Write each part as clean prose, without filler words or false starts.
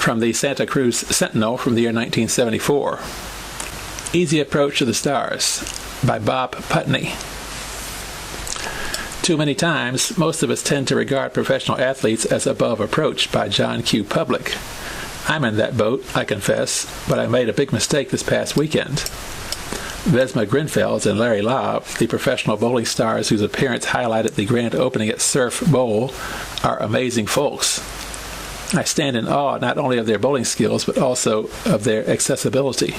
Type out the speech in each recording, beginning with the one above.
from the Santa Cruz Sentinel from the year 1974. Easy Approach to the Stars by Bob Putney. Too many times, most of us tend to regard professional athletes as above approach by John Q. Public. I'm in that boat, I confess, but I made a big mistake this past weekend. Vesma Grinfelds and Larry Lobb, the professional bowling stars whose appearance highlighted the grand opening at Surf Bowl, are amazing folks. I stand in awe not only of their bowling skills, but also of their accessibility.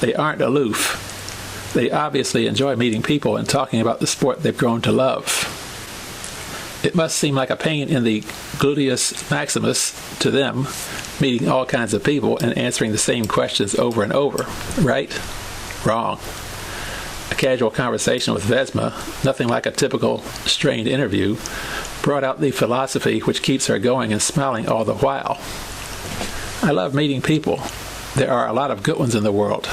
They aren't aloof. They obviously enjoy meeting people and talking about the sport they've grown to love. It must seem like a pain in the gluteus maximus to them, meeting all kinds of people and answering the same questions over and over, right? Wrong. A casual conversation with Vesma, nothing like a typical strained interview, brought out the philosophy which keeps her going and smiling all the while. I love meeting people. There are a lot of good ones in the world.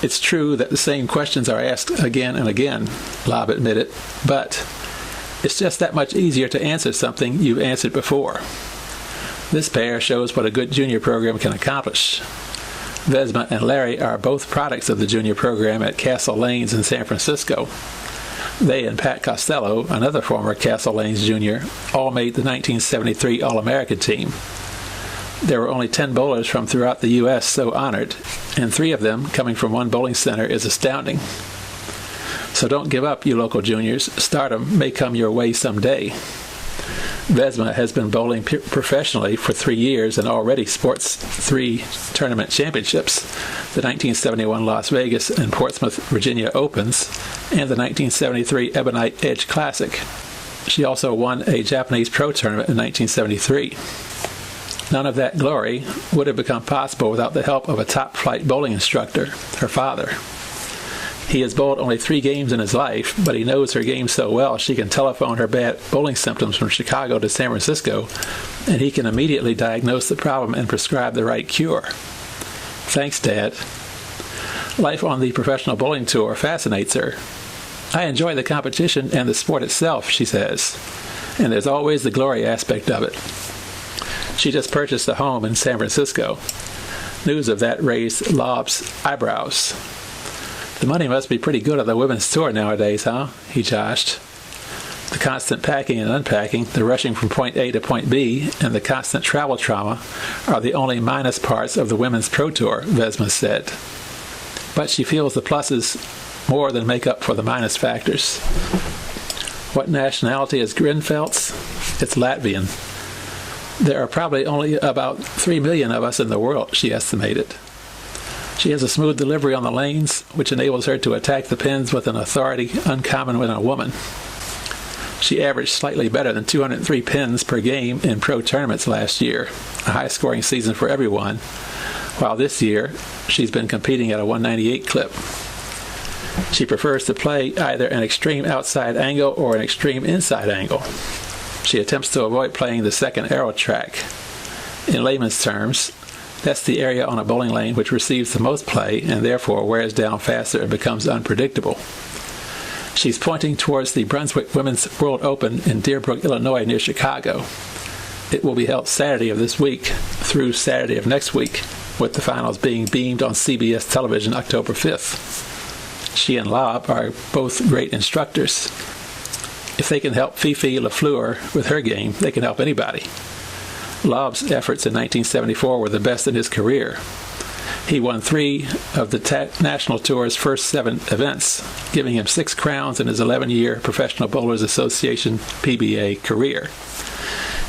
It's true that the same questions are asked again and again, Lobb admitted, but it's just that much easier to answer something you've answered before. This pair shows what a good junior program can accomplish. Vesma and Larry are both products of the junior program at Castle Lanes in San Francisco. They and Pat Costello, another former Castle Lanes junior, all made the 1973 All-American team. There were only 10 bowlers from throughout the U.S. so honored, and 3 of them coming from one bowling center is astounding. So don't give up, you local juniors. Stardom may come your way someday. Vesma has been bowling professionally for 3 years and already sports 3 tournament championships, the 1971 Las Vegas and Portsmouth, Virginia Opens, and the 1973 Ebonite Edge Classic. She also won a Japanese pro tournament in 1973. None of that glory would have become possible without the help of a top-flight bowling instructor, her father. He has bowled only 3 games in his life, but he knows her game so well she can telephone her bad bowling symptoms from Chicago to San Francisco, and he can immediately diagnose the problem and prescribe the right cure. Thanks, Dad. Life on the professional bowling tour fascinates her. I enjoy the competition and the sport itself, she says, and there's always the glory aspect of it. She just purchased a home in San Francisco. News of that raised Lobb's eyebrows. The money must be pretty good on the women's tour nowadays, huh? He joshed. The constant packing and unpacking, the rushing from point A to point B, and the constant travel trauma are the only minus parts of the women's pro tour, Vesma said. But she feels the pluses more than make up for the minus factors. What nationality is Grinfelds? It's Latvian. There are probably only about 3 million of us in the world, she estimated. She has a smooth delivery on the lanes, which enables her to attack the pins with an authority uncommon in a woman. She averaged slightly better than 203 pins per game in pro tournaments last year, a high-scoring season for everyone, while this year she's been competing at a 198 clip. She prefers to play either an extreme outside angle or an extreme inside angle. She attempts to avoid playing the second arrow track. In layman's terms, that's the area on a bowling lane which receives the most play and therefore wears down faster and becomes unpredictable. She's pointing towards the Brunswick Women's World Open in Deerbrook, Illinois, near Chicago. It will be held Saturday of this week through Saturday of next week, with the finals being beamed on CBS television October 5th. She and Lobb are both great instructors. If they can help Fifi LaFleur with her game, they can help anybody. Lobb's efforts in 1974 were the best in his career. He won 3 of the National Tour's first 7 events, giving him 6 crowns in his 11-year Professional Bowlers Association PBA career.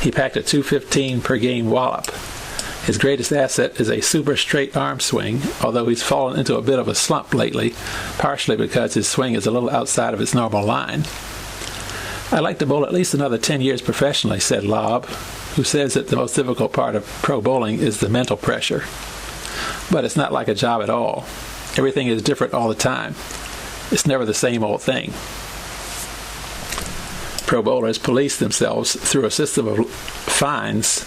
He packed a 215 per game wallop. His greatest asset is a super straight arm swing, although he's fallen into a bit of a slump lately, partially because his swing is a little outside of its normal line. I'd like to bowl at least another 10 years professionally, said Lobb, who says that the most difficult part of pro bowling is the mental pressure. But it's not like a job at all. Everything is different all the time. It's never the same old thing. Pro bowlers police themselves through a system of fines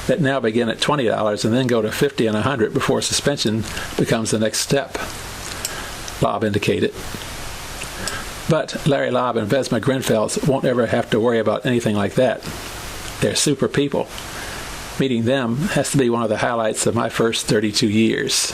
that now begin at $20 and then go to $50 and $100 before suspension becomes the next step, Lobb indicated. But Larry Lobb and Vesma Grinfelds won't ever have to worry about anything like that. They're super people. Meeting them has to be one of the highlights of my first 32 years.